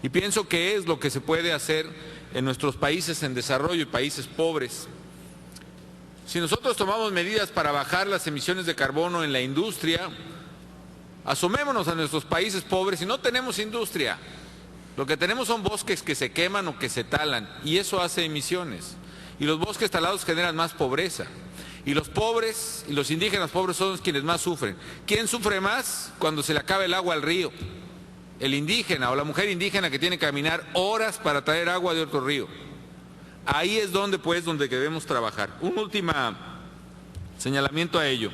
A: Y pienso que es lo que se puede hacer en nuestros países en desarrollo y países pobres. Si nosotros tomamos medidas para bajar las emisiones de carbono en la industria, asomémonos a nuestros países pobres y no tenemos industria. Lo que tenemos son bosques que se queman o que se talan y eso hace emisiones. Y los bosques talados generan más pobreza. Y los pobres y los indígenas pobres son quienes más sufren. ¿Quién sufre más cuando se le acaba el agua al río? El indígena o la mujer indígena que tiene que caminar horas para traer agua de otro río. Ahí es donde debemos trabajar. Un último señalamiento a ello.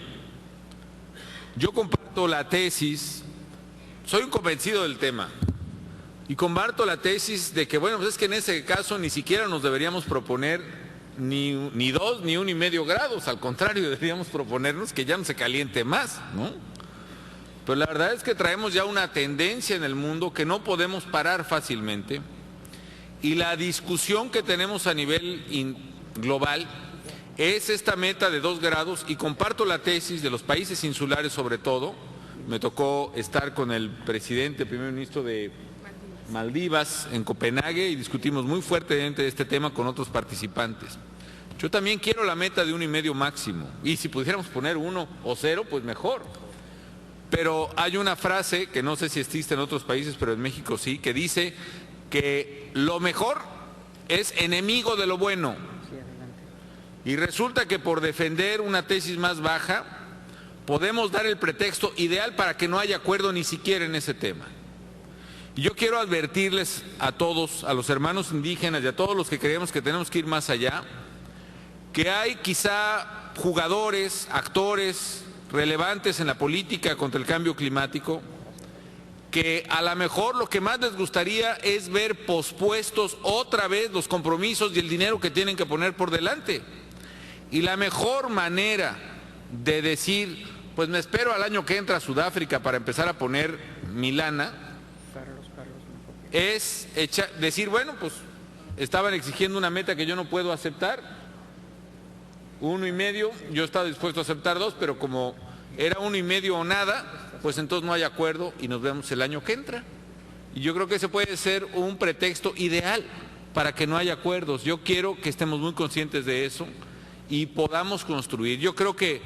A: Yo comparto la tesis, soy un convencido del tema, y comparto la tesis de que, bueno, pues es que en ese caso ni siquiera nos deberíamos proponer ni 2 ni 1,5 grados, al contrario, deberíamos proponernos que ya no se caliente más, ¿no? Pero la verdad es que traemos ya una tendencia en el mundo que no podemos parar fácilmente, y la discusión que tenemos a nivel global es esta meta de 2 grados, y comparto la tesis de los países insulares sobre todo. Me tocó estar con el presidente, primer ministro de Maldivas en Copenhague y discutimos muy fuertemente este tema con otros participantes. Yo también quiero la meta de 1,5 máximo, y si pudiéramos poner 1 o 0, pues mejor. pero hay una frase que no sé si existe en otros países, pero en México sí, que dice que lo mejor es enemigo de lo bueno. Y resulta que por defender una tesis más baja, podemos dar el pretexto ideal para que no haya acuerdo ni siquiera en ese tema. Y yo quiero advertirles a todos, a los hermanos indígenas y a todos los que creemos que tenemos que ir más allá, que hay quizá jugadores, actores relevantes en la política contra el cambio climático, que a lo mejor lo que más les gustaría es ver pospuestos otra vez los compromisos y el dinero que tienen que poner por delante. Y la mejor manera de decir, pues me espero al año que entra a Sudáfrica para empezar a poner mi lana, es decir, bueno, pues estaban exigiendo una meta que yo no puedo aceptar, 1,5, yo estaba dispuesto a aceptar 2, pero como era 1,5 o nada, pues entonces no hay acuerdo y nos vemos el año que entra. Y yo creo que ese puede ser un pretexto ideal para que no haya acuerdos. Yo quiero que estemos muy conscientes de eso y podamos construir. Yo creo que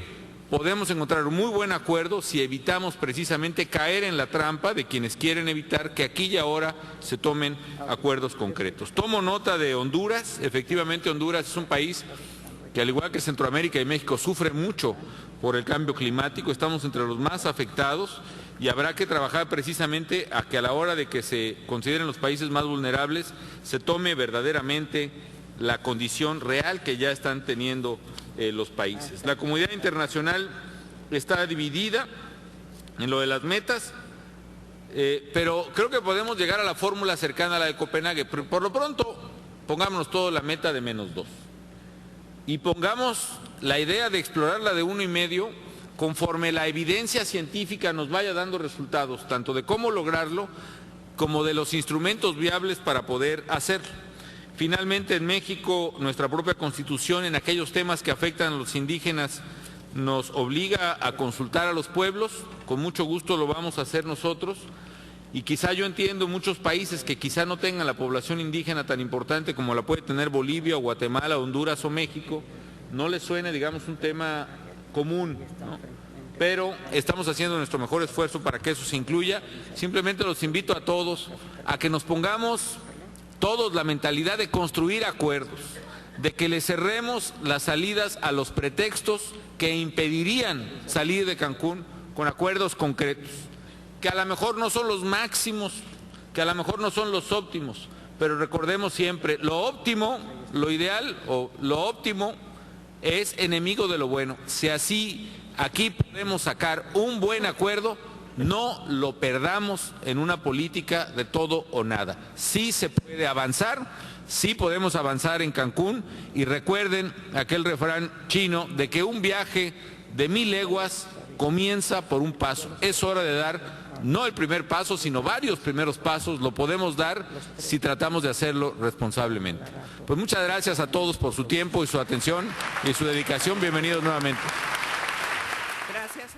A: podemos encontrar un muy buen acuerdo si evitamos precisamente caer en la trampa de quienes quieren evitar que aquí y ahora se tomen acuerdos concretos. Tomo nota de Honduras. Efectivamente, Honduras es un país que, al igual que Centroamérica y México, sufre mucho por el cambio climático. Estamos entre los más afectados y habrá que trabajar precisamente a que a la hora de que se consideren los países más vulnerables se tome verdaderamente la condición real que ya están teniendo los países. La comunidad internacional está dividida en lo de las metas, pero creo que podemos llegar a la fórmula cercana a la de Copenhague. Por lo pronto, pongámonos todos la meta de -2 y pongamos la idea de explorar la de 1,5 conforme la evidencia científica nos vaya dando resultados, tanto de cómo lograrlo como de los instrumentos viables para poder hacerlo. Finalmente, en México, nuestra propia Constitución, en aquellos temas que afectan a los indígenas, nos obliga a consultar a los pueblos. Con mucho gusto lo vamos a hacer nosotros. Y quizá yo entiendo muchos países que quizá no tengan la población indígena tan importante como la puede tener Bolivia, o Guatemala, Honduras o México, no les suene, digamos, un tema común, ¿no? Pero estamos haciendo nuestro mejor esfuerzo para que eso se incluya. Simplemente los invito a todos a que nos pongamos todos la mentalidad de construir acuerdos, de que le cerremos las salidas a los pretextos que impedirían salir de Cancún con acuerdos concretos, que a lo mejor no son los máximos, que a lo mejor no son los óptimos, pero recordemos siempre, lo óptimo, lo ideal o lo óptimo es enemigo de lo bueno. Si así aquí podemos sacar un buen acuerdo, no lo perdamos en una política de todo o nada. Sí se puede avanzar, sí podemos avanzar en Cancún, y recuerden aquel refrán chino de que un viaje de 1000 leguas comienza por un paso. Es hora de dar no el primer paso, sino varios primeros pasos. Lo podemos dar si tratamos de hacerlo responsablemente. Pues muchas gracias a todos por su tiempo y su atención y su dedicación. Bienvenidos nuevamente.
D: Gracias.